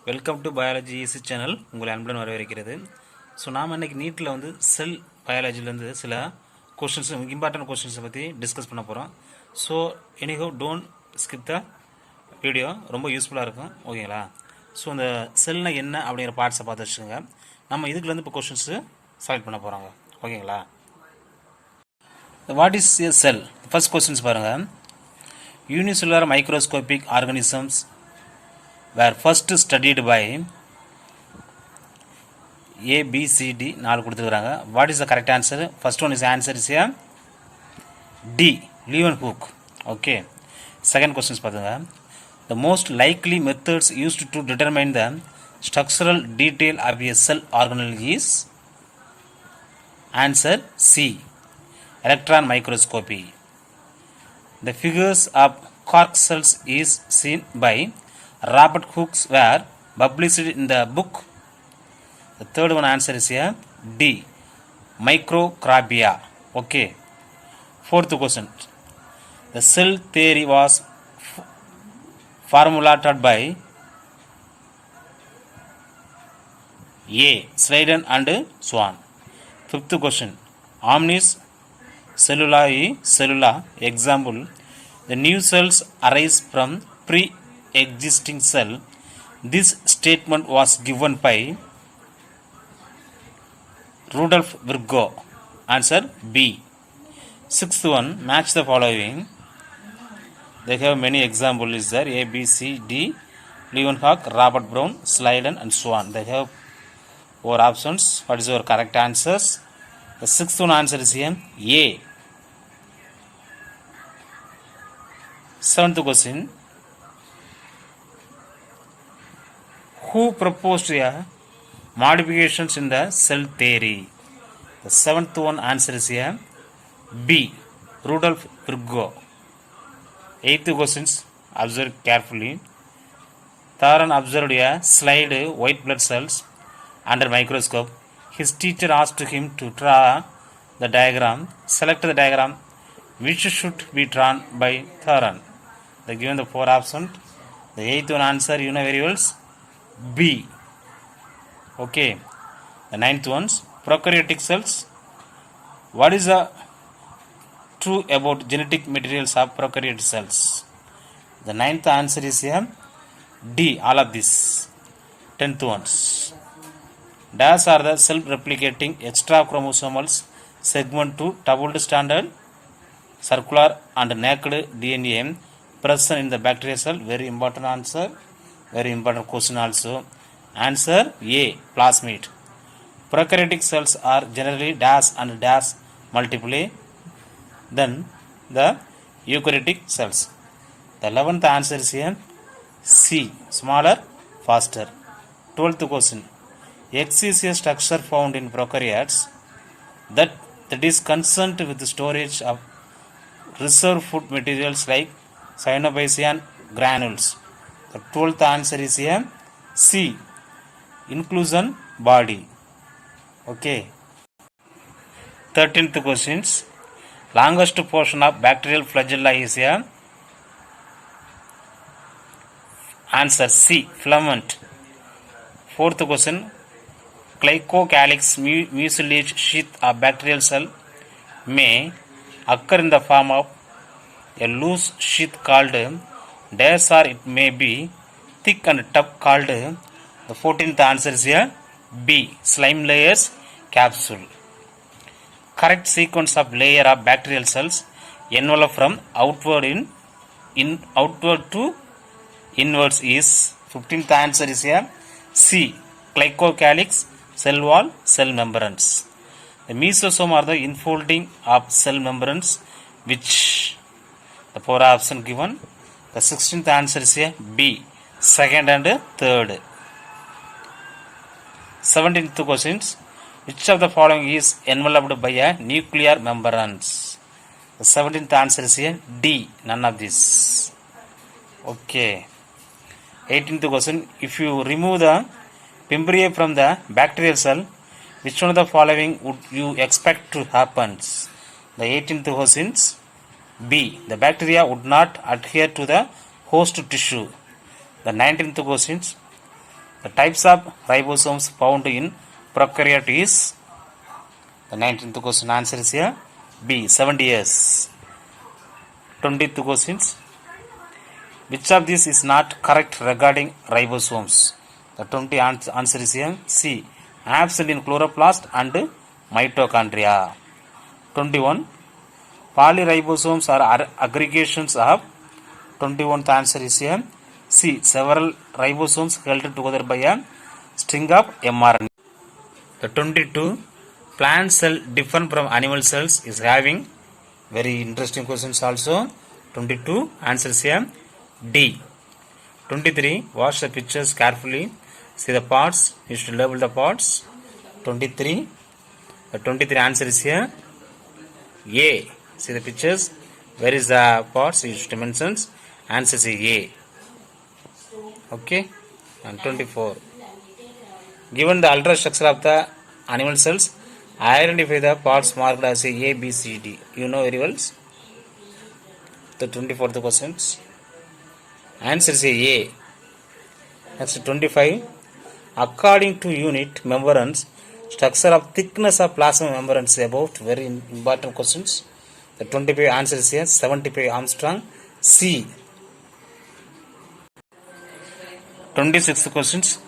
Welcome to biology easy channel உங்களை அன்புடன் வரவேற்கிறது. ஸோ நாம் இன்றைக்கி நீட்டில் வந்து செல் பயாலஜிலேருந்து சில கொஷின்ஸ் இம்பார்ட்டன்ட் கொஷின்ஸை பற்றி டிஸ்கஸ் பண்ண போகிறோம். So anyhow don't skip the video, ரொம்ப யூஸ்ஃபுல்லாக இருக்கும். ஓகேங்களா? ஸோ அந்த செல்னால் என்ன அப்படிங்கிற பார்ட்ஸை பார்த்து வச்சுக்கோங்க. நம்ம இதுக்குலேருந்து இப்போ கொஷின்ஸு செலக்ட் பண்ண போகிறாங்க. ஓகேங்களா? What is a cell? First questions பாருங்கள். Unicellular microscopic organisms were first studied by A, B, C, D 4 கொடுத்துருக்காங்க. What is the correct answer? First one is answer is here D, Leeuwenhoek. Okay. Second questions பாருங்க. The most likely methods used to determine the structural detail of a cell organelle is answer C, electron microscopy. The figures of cork cells is seen by Robert Hooke were published in the book. The third one answer is here D, Microcrabia. Okay. Fourth question. The cell theory was formulated by A, Sladen and Swan. Fifth question. Omnis cellulae cellula. Example. The new cells arise from pre-existing cell. This statement was given by Rudolf Virchow. Answer B. Sixth one, match the following. They have many examples is there. A, B, C, D, Leeuwenhoek, Robert Brown, Sladen and Swan. They have 4 options. What is your correct answers? The sixth one answer is here A. Seventh question. Who proposed modifications in the cell theory? The seventh one answer is here B, Rudolf Virchow. Eighth questions, observe carefully. Tharan observed a slide white blood cells under microscope. His teacher asked him to draw the diagram. Select the diagram which should be drawn by Tharan. They given the 4 options. The eighth one answer you know very well B. Okay. The ninth ones, prokaryotic cells. What is the true about genetic materials of prokaryotic cells? The ninth answer is here D, all of this. Tenth ones. Dash are the self-replicating extra chromosomal segment to doubled standard circular and naked DNA present in the bacterial cell. Very important answer. Very important question also. Answer A, plasmid. Prokaryotic cells are generally dash and dash multiply than the eukaryotic cells. The 11th answer is here C, smaller, faster. 12th question. X is a structure found in prokaryotes that is concerned with the storage of reserve food materials like cyanobacterian granules. The 12th answer is here C, inclusion body. Okay. 13th questions. Longest portion of bacterial flagella is here answer C, filament. 4th question. Glycocalyx mucilage sheath of bacterial cell may occur in the form of a loose sheath called dash or it may be thick and tough called. The 14th answer is here B, slime layers capsule. Correct sequence of layer of bacterial cells envelop from outward in outward to inwards is. 15th answer is here C, glycocalyx, cell wall, cell membranes. The mesosome are the infolding of cell membranes which the 4 options given. The 16th answer is here B, second and third. 17th questions. Which of the following is enveloped by a nuclear membranes? The 17th answer is here D, none of this. Okay. 18th question. If you remove the membrane from the bacterial cell, which one of the following would you expect to happen? The 18th questions B, the bacteria would not adhere to the host tissue. The 19th questions. The types of ribosomes found in prokaryote is the 19th question answer is here B 70 years. 20th questions. Which of these is not correct regarding ribosomes? The 20 answer is here C absent in chloroplast and mitochondria. 21. Polyribosomes are aggregations of 21th answer is here C. Several ribosomes held together by a string of mRNA. The 22. Plant cell different from animal cells is having very interesting questions also. 22 answer is here D. 23. Watch the pictures carefully. See the parts. You should label the parts. 23. The 23 answer is here A. See the pictures. Where is the parts? You should mention. Answer is A. Okay. And 24. Given the ultrastructure of the animal cells, identify the parts marked as A, B, C, D. You know very well. The 24th questions. Answer is A. Next 25. According to unit membranes, structure of thickness of plasma membranes is about very important questions. The 25 answer is here 75 Armstrong C. 26 questions.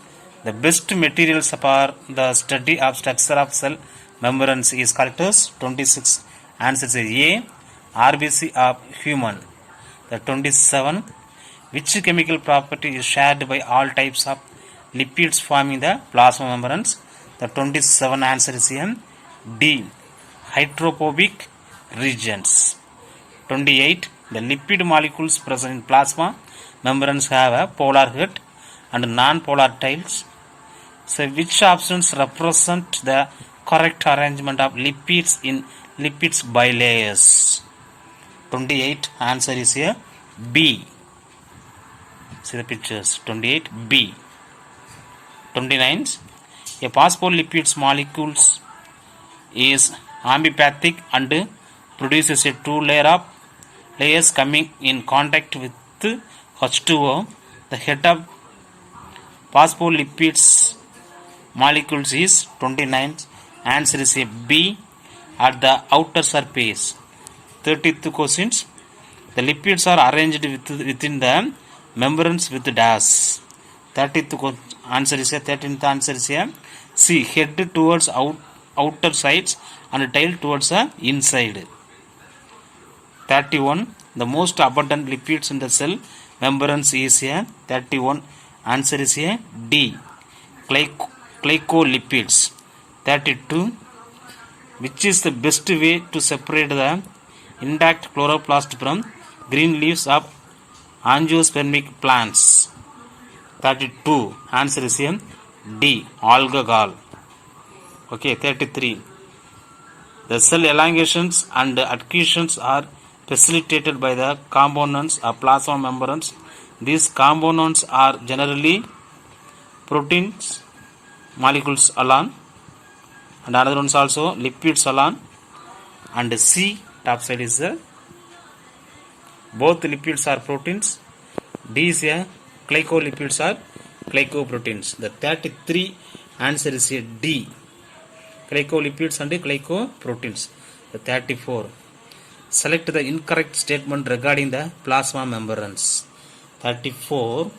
The best materials for the study of structure of cell membranes is called as 26 answer is A. RBC of human. The 27. Which chemical property is shared by all types of lipids forming the plasma membranes? The 27 answer is here D. Hydrophobic regions. 28. The lipid molecules present in plasma membranes have a polar head and non-polar tails. So which options represent the correct arrangement of lipids in lipids bilayers? 28 answer is here B. See the pictures. 28 B. 29. A phospholipids molecules is amphipathic and produces a two layers coming in contact with H2O. The head of phospholipids molecules is 29. Answer is a B at the outer surface. 30th questions. The lipids are arranged within the membranes with dash. 30th answer is a 13th answer is a C. Head towards outer sides and tail towards the inside. 31. The most abundant lipids in the cell membranes is a 31 answer is a D. Glycolipids. 32. Which is the best way to separate the intact chloroplast from green leaves of angiospermic plants? 32 answer is here D. Alcohol. Okay. 33. The cell elongations and adhesions are facilitated by the components of plasma membranes. These components are generally proteins molecules alone and another ones also lipids alone. And C top side is both lipids are proteins. D is a glycolipids are glycoproteins. The 33 answer is a D. Glycolipids and glycoproteins. The 34. Select the incorrect statement regarding the plasma membranes. 34.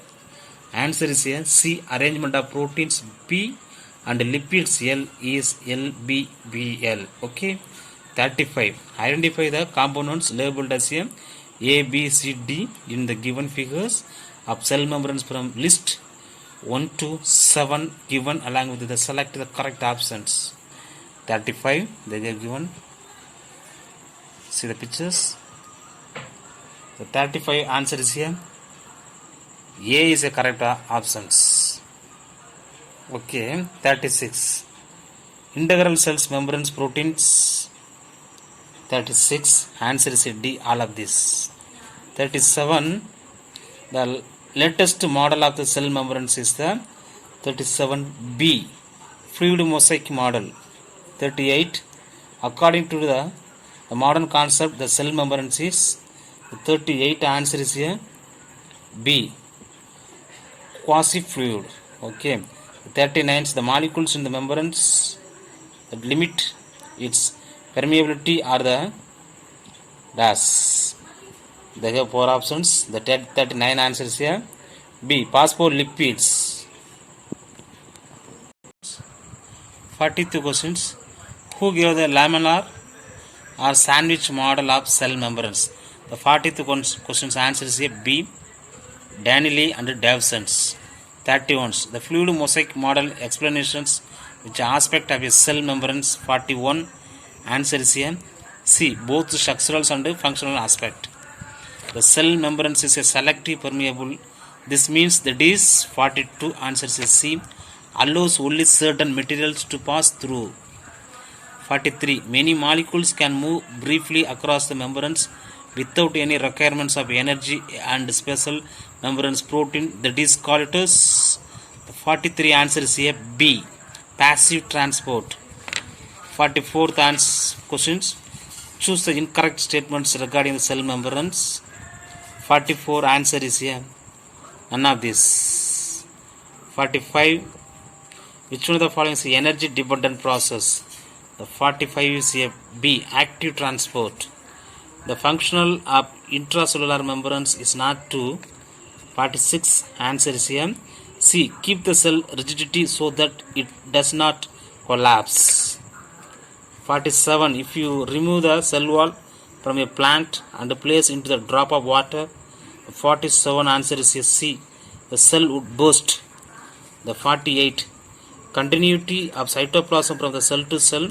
Answer is a C. Arrangement of proteins P and lipids L is LBBL. Okay. 35. Identify the components labeled as A, B, C, D in the given figures of cell membranes from list 1 to 7 given along with the select the correct options. 35. They are given. See the pictures. The 35 answer is here. A is a correct options. Okay. 36. Integral cells membranes proteins. 36 answer is D. All of this. 37. The latest model of the cell membranes is the 37B. Fluid mosaic model. 38. According to the modern concept, the cell membranes is 38 answer is here B. Quasi fluid. Okay. 39, the molecules in the membranes that limit its permeability are the dash. They have four options. The 39 answers here. B. Phospholipids. 42 questions. Who gave the lamellar or sandwich model of cell membranes? The 42 questions answers here. B. Daniley and Davsons. 31. The fluid mosaic model explanations which aspect of a cell membranes. 41. Answer is here. C. Both structural and functional aspect. The cell membranes is a selective permeable. This means that is 42. Answer is C. Allows only certain materials to pass through. 43. Many molecules can move briefly across the membranes without any requirements of energy and special membranes protein, that is called as. The 43 answer is here. B. Passive transport. 44th questions. Choose the incorrect statements regarding the cell membranes. 44 answer is here. None of this. 45. Which one of the following is energy dependent process? The 45 is a B. Active transport. The functional of intracellular membranes is not to. 46 answer is here. C. Keep the cell rigidity so that it does not collapse. 47. If you remove the cell wall from a plant and place into the drop of water, the 47 answer is C. The cell would burst. The 48. Continuity of cytoplasm from the cell to cell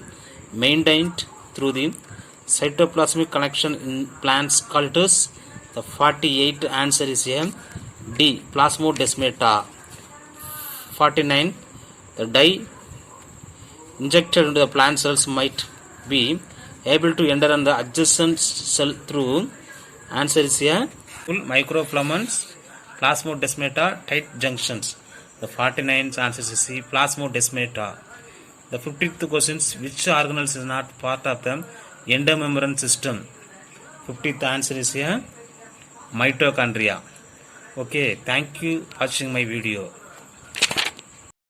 maintained through the cytoplasmic connection in plants called as. The 48 answer is here. D. Plasmodesmata. 49. The dye injected into the plant cells might be able to enter on the adjacent cell through. Answer is here. Microfilaments, plasmodesmata, tight junctions. The 49th answer is C. Plasmodesmata. The 50th questions. Which organelles is not part of the endomembrane system? 50th answer is here. Mitochondria. Okay. Thank you for watching my video.